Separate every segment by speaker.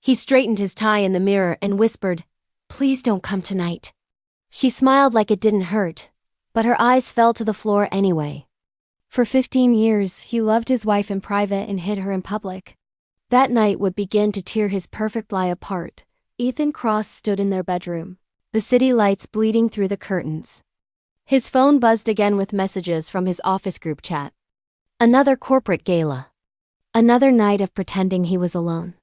Speaker 1: He straightened his tie in the mirror and whispered, "Please don't come tonight." She smiled like it didn't hurt, but her eyes fell to the floor anyway. For 15 years, he loved his wife in private and hid her in public. That night would begin to tear his perfect lie apart. Ethan Cross stood in their bedroom, the city lights bleeding through the curtains. His phone buzzed again with messages from his office group chat. Another corporate gala. Another night of pretending he was alone.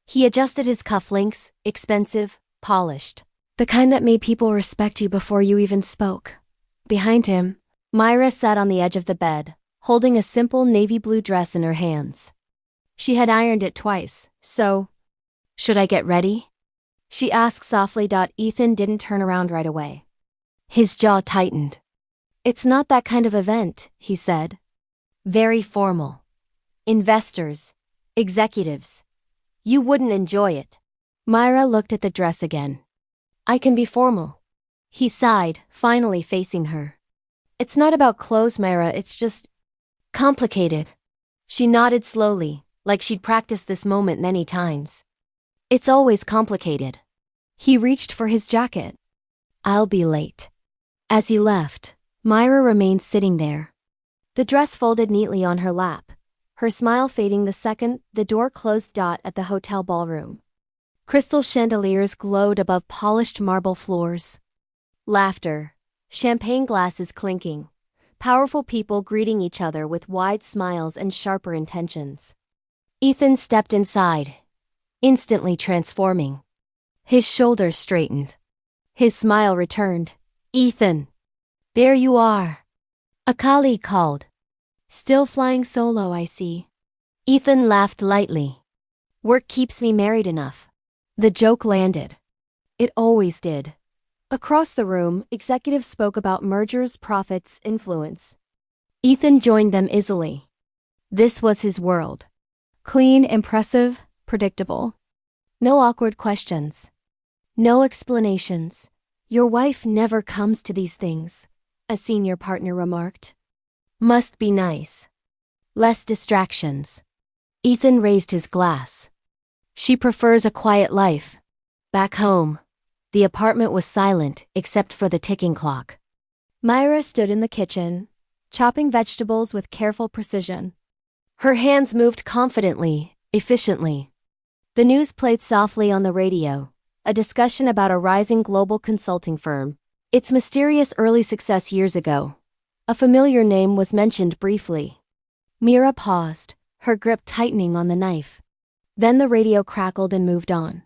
Speaker 1: He adjusted his cufflinks, expensive, polished. The kind that made people respect you before you even spoke. Behind him, Myra sat on the edge of the bed, holding a simple navy blue dress in her hands. She had ironed it twice, so... "Should I get ready?" she asked softly. Ethan didn't turn around right away. His jaw tightened. "It's not that kind of event," he said. "Very formal. Investors, executives. You wouldn't enjoy it." Myra looked at the dress again. "I can be formal." He sighed, finally facing her. "It's not about clothes, Myra, it's just... complicated." She nodded slowly, like she'd practiced this moment many times. "It's always complicated." He reached for his jacket. "I'll be late." As he left, Myra remained sitting there. The dress folded neatly on her lap, her smile fading the second the door closed. At the hotel ballroom, crystal chandeliers glowed above polished marble floors. Laughter, champagne glasses clinking, powerful people greeting each other with wide smiles and sharper intentions. Ethan stepped inside, instantly transforming. His shoulders straightened. His smile returned. "Ethan, there you are." A colleague called. "Still flying solo, I see." Ethan laughed lightly. "Work keeps me married enough." The joke landed. It always did. Across the room, executives spoke about mergers, profits, influence. Ethan joined them easily. This was his world. Clean, impressive, predictable. No awkward questions. No explanations. "Your wife never comes to these things," a senior partner remarked. "Must be nice. Less distractions." Ethan raised his glass. "She prefers a quiet life." Back home, the apartment was silent except for the ticking clock. Myra stood in the kitchen, chopping vegetables with careful precision. Her hands moved confidently, efficiently. The news played softly on the radio, a discussion about a rising global consulting firm, its mysterious early success years ago. A familiar name was mentioned briefly. Myra paused, her grip tightening on the knife. Then the radio crackled and moved on.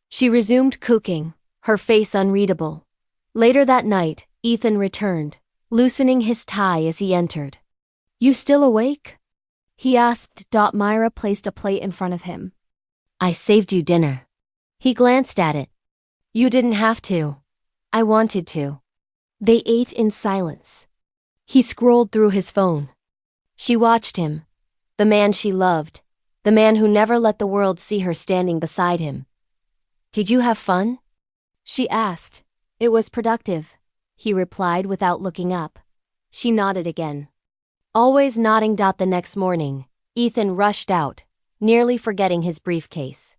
Speaker 1: She resumed cooking, her face unreadable. Later that night, Ethan returned, loosening his tie as he entered. "You still awake?" he asked. Myra placed a plate in front of him. "I saved you dinner." He glanced at it. "You didn't have to. I wanted to." They ate in silence. He scrolled through his phone. She watched him. The man she loved. The man who never let the world see her standing beside him. "Did you have fun?" she asked. "It was productive," he replied without looking up. She nodded again. Always nodding. The next morning, Ethan rushed out, nearly forgetting his briefcase.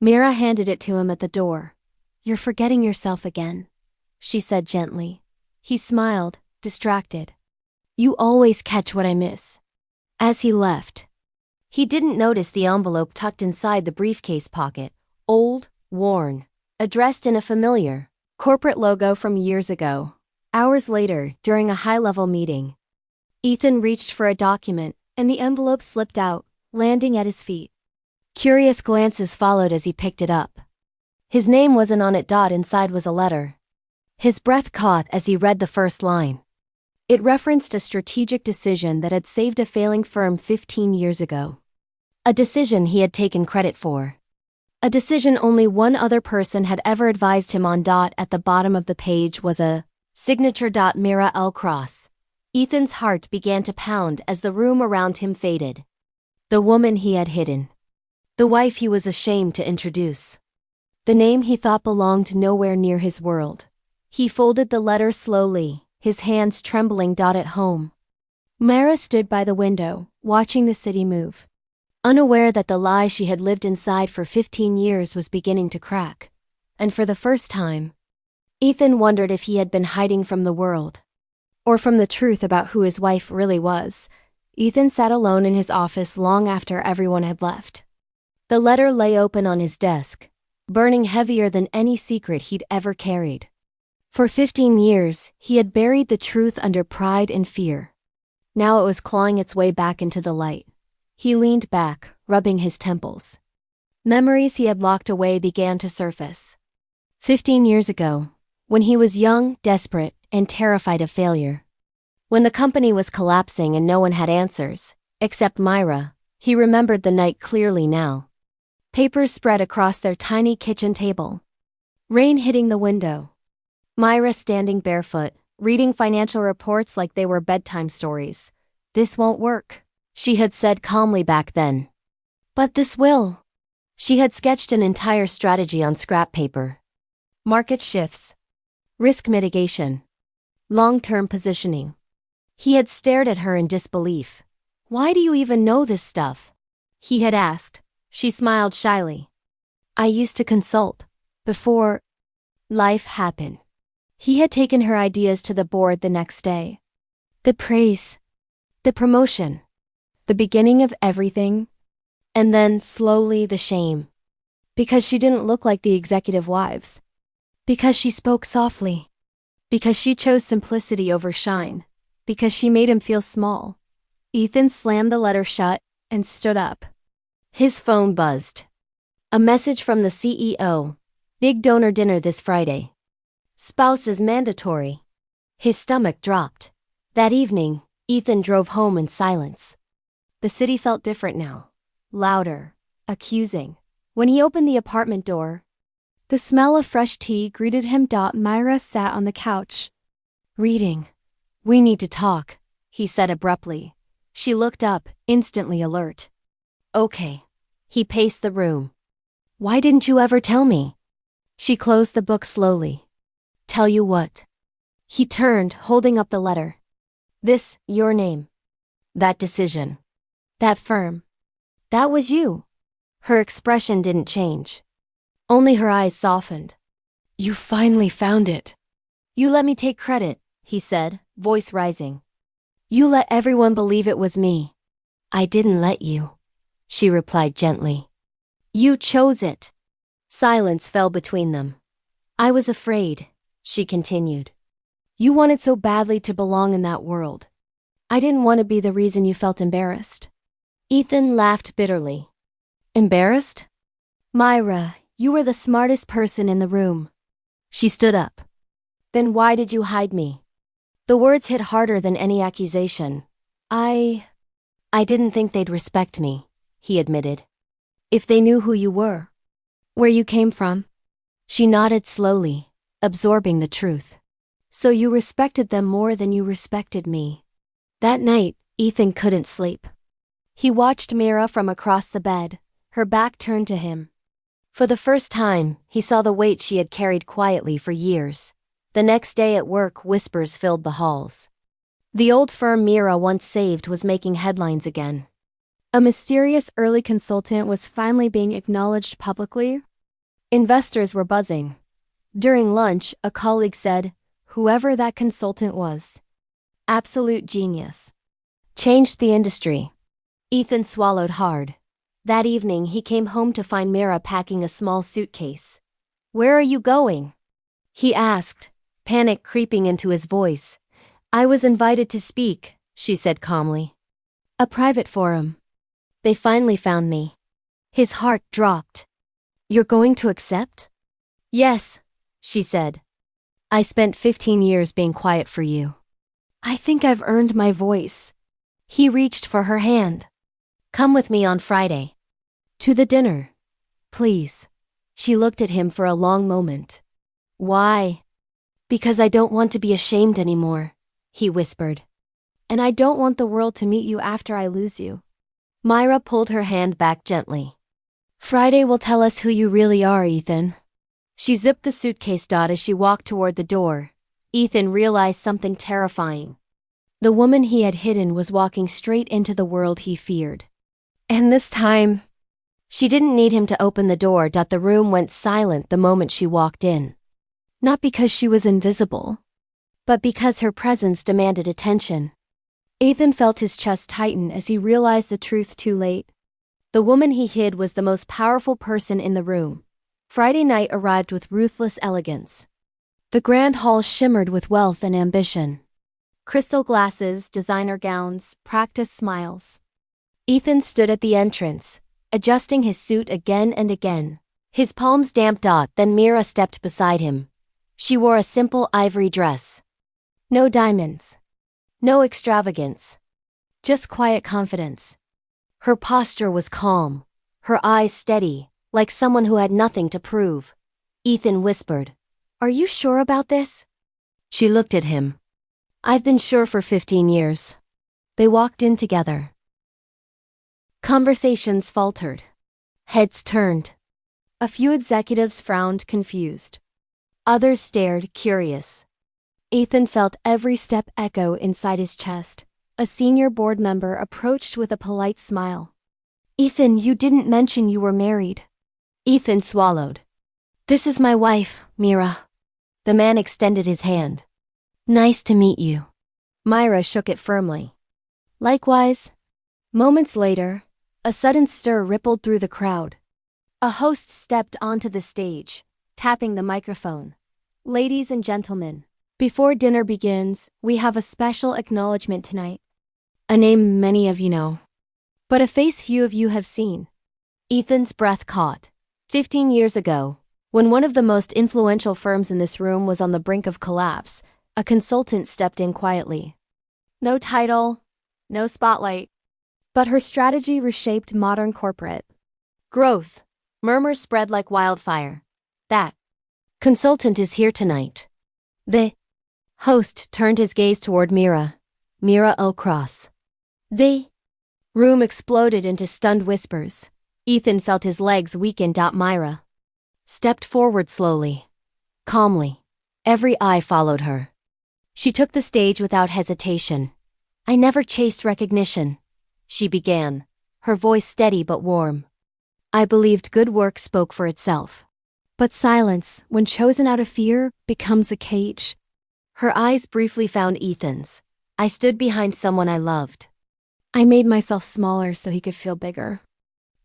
Speaker 1: Myra handed it to him at the door. "You're forgetting yourself again," she said gently. He smiled, distracted. "You always catch what I miss." As he left, he didn't notice the envelope tucked inside the briefcase pocket, old, worn, addressed in a familiar, corporate logo from years ago. Hours later, during a high-level meeting, Ethan reached for a document, and the envelope slipped out, landing at his feet. Curious glances followed as he picked it up. His name wasn't on it. Inside was a letter. His breath caught as he read the first line. It referenced a strategic decision that had saved a failing firm 15 years ago. A decision he had taken credit for. A decision only one other person had ever advised him on. At the bottom of the page was a signature. Myra L. Cross. Ethan's heart began to pound as the room around him faded. The woman he had hidden. The wife he was ashamed to introduce. The name he thought belonged nowhere near his world. He folded the letter slowly, his hands trembling. At home, Myra stood by the window, watching the city move. unaware that the lie she had lived inside for 15 years was beginning to crack. And for the first time, Ethan wondered if he had been hiding from the world, or from the truth about who his wife really was. Ethan sat alone in his office long after everyone had left. The letter lay open on his desk, burning heavier than any secret he'd ever carried. For 15 years, he had buried the truth under pride and fear. Now it was clawing its way back into the light. He leaned back, rubbing his temples. Memories he had locked away began to surface. 15 years ago, when he was young, desperate, and terrified of failure. When the company was collapsing and no one had answers, except Myra, he remembered the night clearly now. Papers spread across their tiny kitchen table. Rain hitting the window. Myra standing barefoot, reading financial reports like they were bedtime stories. "This won't work," she had said calmly back then. "But this will." She had sketched an entire strategy on scrap paper. Market shifts. Risk mitigation. Long-term positioning. He had stared at her in disbelief. "Why do you even know this stuff?" he had asked. She smiled shyly. "I used to consult. Before life happened." He had taken her ideas to the board the next day. The praise. The promotion. The beginning of everything. And then, slowly, the shame. Because she didn't look like the executive wives. Because she spoke softly. Because she chose simplicity over shine. Because she made him feel small. Ethan slammed the letter shut and stood up. His phone buzzed. A message from the CEO. "Big donor dinner this Friday. Spouse is mandatory." His stomach dropped. That evening, Ethan drove home in silence. The city felt different now. Louder. Accusing. When he opened the apartment door, the smell of fresh tea greeted him. Myra sat on the couch. "Reading. We need to talk," he said abruptly. She looked up, instantly alert. "Okay." He paced the room. "Why didn't you ever tell me?" She closed the book slowly. "Tell you what?" He turned, holding up the letter. "This, your name. That decision. That firm. That was you." Her expression didn't change. Only her eyes softened. "You finally found it." "You let me take credit," he said, voice rising. "You let everyone believe it was me." "I didn't let you," she replied gently. "You chose it." Silence fell between them. "I was afraid," she continued. "You wanted so badly to belong in that world. I didn't want to be the reason you felt embarrassed." Ethan laughed bitterly. "Embarrassed?" "Myra, you were the smartest person in the room." She stood up. "Then why did you hide me?" The words hit harder than any accusation. I didn't think they'd respect me," he admitted. "If they knew who you were. Where you came from." She nodded slowly, absorbing the truth. "So you respected them more than you respected me." That night, Ethan couldn't sleep. He watched Myra from across the bed, her back turned to him. For the first time, he saw the weight she had carried quietly for years. The next day at work, whispers filled the halls. The old firm Myra once saved was making headlines again. A mysterious early consultant was finally being acknowledged publicly. Investors were buzzing. During lunch, a colleague said, "Whoever that consultant was. Absolute genius. Changed the industry." Ethan swallowed hard. That evening, he came home to find Myra packing a small suitcase. "Where are you going?" he asked, panic creeping into his voice. "I was invited to speak," she said calmly. "A private forum. They finally found me." His heart dropped. "You're going to accept?" "Yes," she said. "I spent 15 years being quiet for you. I think I've earned my voice." He reached for her hand. "Come with me on Friday. To the dinner. Please." She looked at him for a long moment. "Why?" "Because I don't want to be ashamed anymore," he whispered. "And I don't want the world to meet you after I lose you." Myra pulled her hand back gently. "Friday will tell us who you really are, Ethan." She zipped the suitcase as she walked toward the door. Ethan realized something terrifying. The woman he had hidden was walking straight into the world he feared. And this time, she didn't need him to open the door. The room went silent the moment she walked in. Not because she was invisible, but because her presence demanded attention. Ethan felt his chest tighten as he realized the truth too late. The woman he hid was the most powerful person in the room. Friday night arrived with ruthless elegance. The grand hall shimmered with wealth and ambition. Crystal glasses, designer gowns, practiced smiles. Ethan stood at the entrance, adjusting his suit again and again. His palms damp. Then Mira stepped beside him. She wore a simple ivory dress. No diamonds. No extravagance. Just quiet confidence. Her posture was calm, her eyes steady, like someone who had nothing to prove. Ethan whispered, "Are you sure about this?" She looked at him. "I've been sure for 15 years. They walked in together. Conversations faltered. Heads turned. A few executives frowned, confused. Others stared, curious. Ethan felt every step echo inside his chest. A senior board member approached with a polite smile. "Ethan, you didn't mention you were married." Ethan swallowed. "This is my wife, Mira." The man extended his hand. "Nice to meet you." Myra shook it firmly. "Likewise." Moments later, a sudden stir rippled through the crowd. A host stepped onto the stage, tapping the microphone. "Ladies and gentlemen, before dinner begins, we have a special acknowledgement tonight. A name many of you know, but a face few of you have seen." Ethan's breath caught. 15 years ago, when one of the most influential firms in this room was on the brink of collapse, a consultant stepped in quietly. No title, no spotlight, but her strategy reshaped modern corporate growth. Murmurs spread like wildfire. "That consultant is here tonight." The host turned his gaze toward Mira O'Cross. The room exploded into stunned whispers. Ethan felt his legs weaken. Myra stepped forward slowly, calmly. Every eye followed her. She took the stage without hesitation. "I never chased recognition," she began, her voice steady but warm. "I believed good work spoke for itself. But silence, when chosen out of fear, becomes a cage." Her eyes briefly found Ethan's. "I stood behind someone I loved. I made myself smaller so he could feel bigger.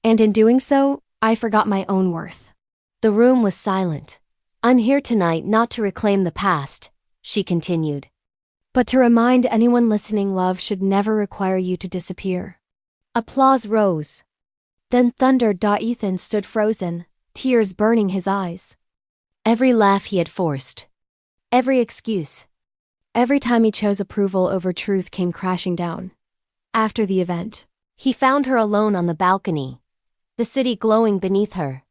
Speaker 1: And in doing so, I forgot my own worth." The room was silent. "I'm here tonight not to reclaim the past," she continued, "but to remind anyone listening love should never require you to disappear." Applause rose. Then thunder. Ethan stood frozen, tears burning his eyes. Every laugh he had forced, every excuse, every time he chose approval over truth came crashing down. After the event, he found her alone on the balcony, the city glowing beneath her.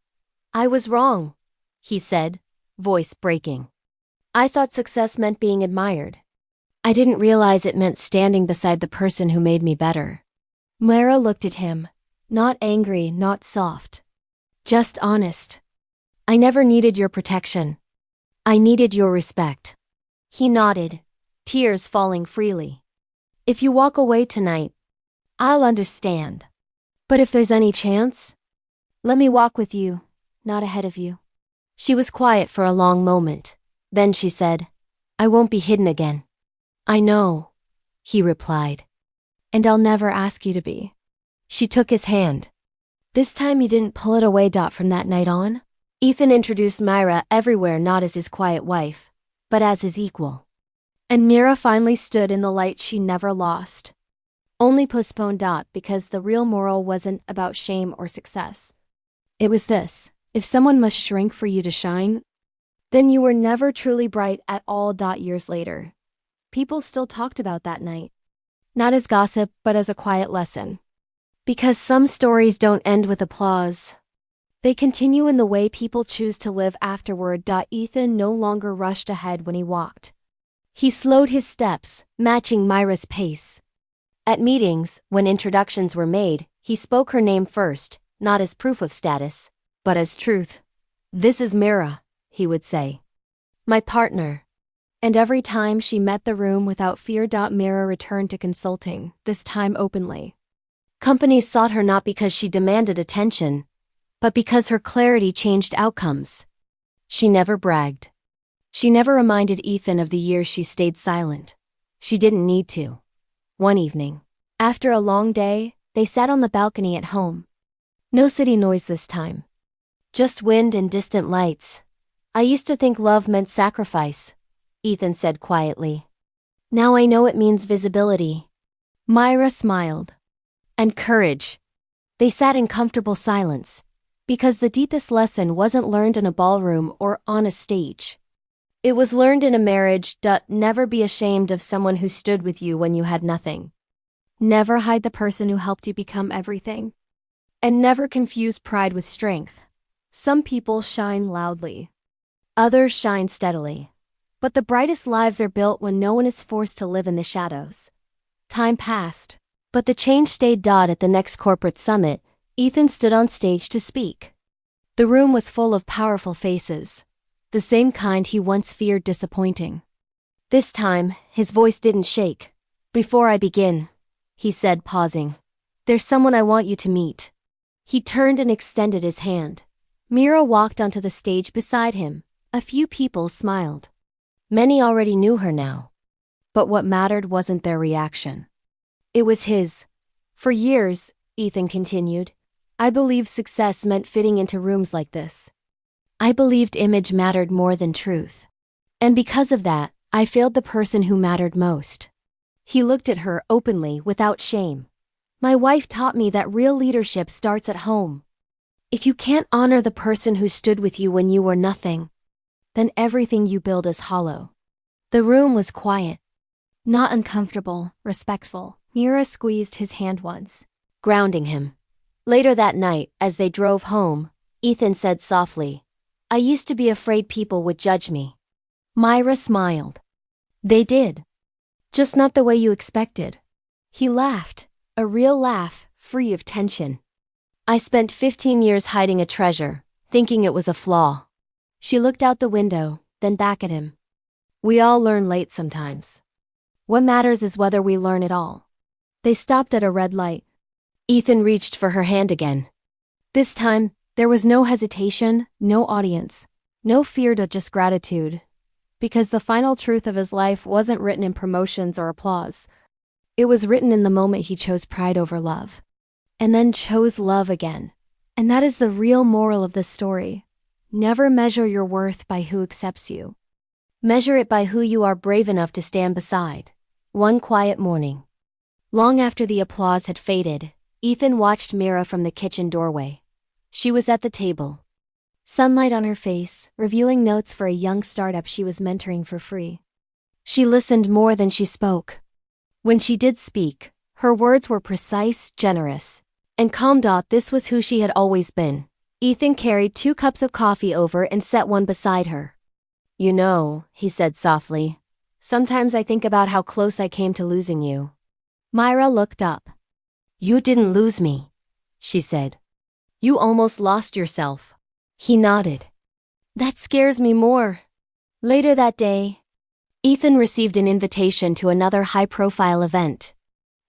Speaker 1: "I was wrong," he said, voice breaking. "I thought success meant being admired. I didn't realize it meant standing beside the person who made me better." Myra looked at him, not angry, not soft, just honest. "I never needed your protection. I needed your respect." He nodded, tears falling freely. "If you walk away tonight, I'll understand. But if there's any chance, let me walk with you, not ahead of you." She was quiet for a long moment. Then she said, "I won't be hidden again." "I know," he replied. "And I'll never ask you to be." She took his hand. "This time you didn't pull it away." From that night on, Ethan introduced Myra everywhere, not as his quiet wife, but as his equal. And Mira finally stood in the light she never lost. Only postponed. Because the real moral wasn't about shame or success. It was this: if someone must shrink for you to shine, then you were never truly bright at all. Years later, people still talked about that night. Not as gossip, but as a quiet lesson. Because some stories don't end with applause. They continue in the way people choose to live afterward. Ethan no longer rushed ahead when he walked. He slowed his steps, matching Myra's pace. At meetings, when introductions were made, he spoke her name first, not as proof of status, but as truth. "This is Mira," he would say. "My partner." And every time she met the room without fear. Mira returned to consulting, this time openly. Companies sought her not because she demanded attention, but because her clarity changed outcomes. She never bragged. She never reminded Ethan of the years she stayed silent. She didn't need to. One evening, after a long day, they sat on the balcony at home. No city noise this time. Just wind and distant lights. I used to think love meant sacrifice, Ethan said quietly. Now I know it means visibility. Myra smiled. And courage. They sat in comfortable silence, because the deepest lesson wasn't learned in a ballroom or on a stage. It was learned in a marriage. Never be ashamed of someone who stood with you when you had nothing. Never hide the person who helped you become everything. And never confuse pride with strength. Some people shine loudly. Others shine steadily. But the brightest lives are built when no one is forced to live in the shadows. Time passed, but the change stayed. At the next corporate summit, Ethan stood on stage to speak. The room was full of powerful faces, the same kind he once feared disappointing. This time, his voice didn't shake. Before I begin, he said, pausing, there's someone I want you to meet. He turned and extended his hand. Mira walked onto the stage beside him. A few people smiled. Many already knew her now. But what mattered wasn't their reaction. It was his. For years, Ethan continued, I believed success meant fitting into rooms like this. I believed image mattered more than truth. And because of that, I failed the person who mattered most. He looked at her openly, without shame. My wife taught me that real leadership starts at home. If you can't honor the person who stood with you when you were nothing, then everything you build is hollow. The room was quiet. Not uncomfortable, respectful. Mira squeezed his hand once, grounding him. Later that night, as they drove home, Ethan said softly, I used to be afraid people would judge me. Myra smiled. They did. Just not the way you expected. He laughed, a real laugh, free of tension. I spent 15 years hiding a treasure, thinking it was a flaw. She looked out the window, then back at him. We all learn late sometimes. What matters is whether we learn at all. They stopped at a red light. Ethan reached for her hand again. This time, there was no hesitation, no audience, no fear, just gratitude. Because the final truth of his life wasn't written in promotions or applause. It was written in the moment he chose pride over love. And then chose love again. And that is the real moral of this story. Never measure your worth by who accepts you. Measure it by who you are brave enough to stand beside. One quiet morning. Long after the applause had faded, Ethan watched Mira from the kitchen doorway. She was at the table. Sunlight on her face, reviewing notes for a young startup she was mentoring for free. She listened more than she spoke. When she did speak, her words were precise, generous, and calm. This was who she had always been. Ethan carried 2 cups of coffee over and set one beside her. You know, he said softly, sometimes I think about how close I came to losing you. Myra looked up. You didn't lose me, she said. You almost lost yourself. He nodded. That scares me more. Later that day, Ethan received an invitation to another high-profile event.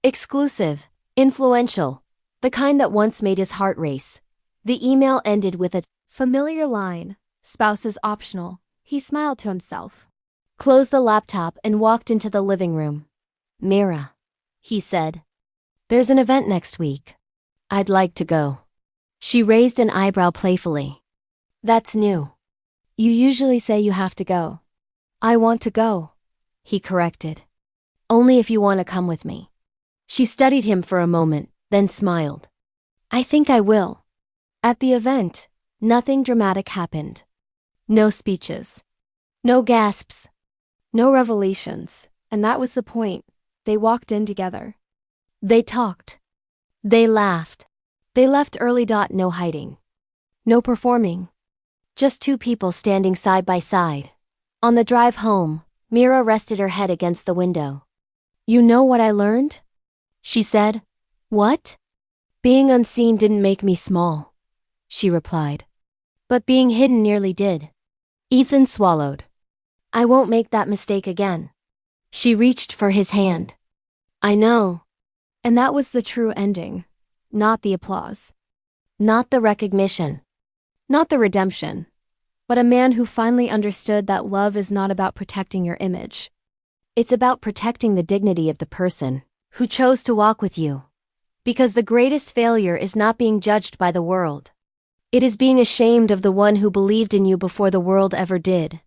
Speaker 1: Exclusive, influential, the kind that once made his heart race. The email ended with a familiar line, spouses optional. He smiled to himself, closed the laptop and walked into the living room. Mira, he said, there's an event next week. I'd like to go. She raised an eyebrow playfully. That's new. You usually say you have to go. I want to go, he corrected. Only if you want to come with me. She studied him for a moment, then smiled. I think I will. At the event, nothing dramatic happened. No speeches. No gasps. No revelations, and that was the point. They walked in together. They talked. They laughed. They left early. No hiding. No performing. Just 2 people standing side by side. On the drive home, Mira rested her head against the window. You know what I learned? She said. What? Being unseen didn't make me small, she replied. But being hidden nearly did. Ethan swallowed. I won't make that mistake again. She reached for his hand. I know. And that was the true ending. not the applause. Not the recognition. Not the redemption. But a man who finally understood that love is not about protecting your image. It's about protecting the dignity of the person who chose to walk with you. Because the greatest failure is not being judged by the world. It is being ashamed of the one who believed in you before the world ever did.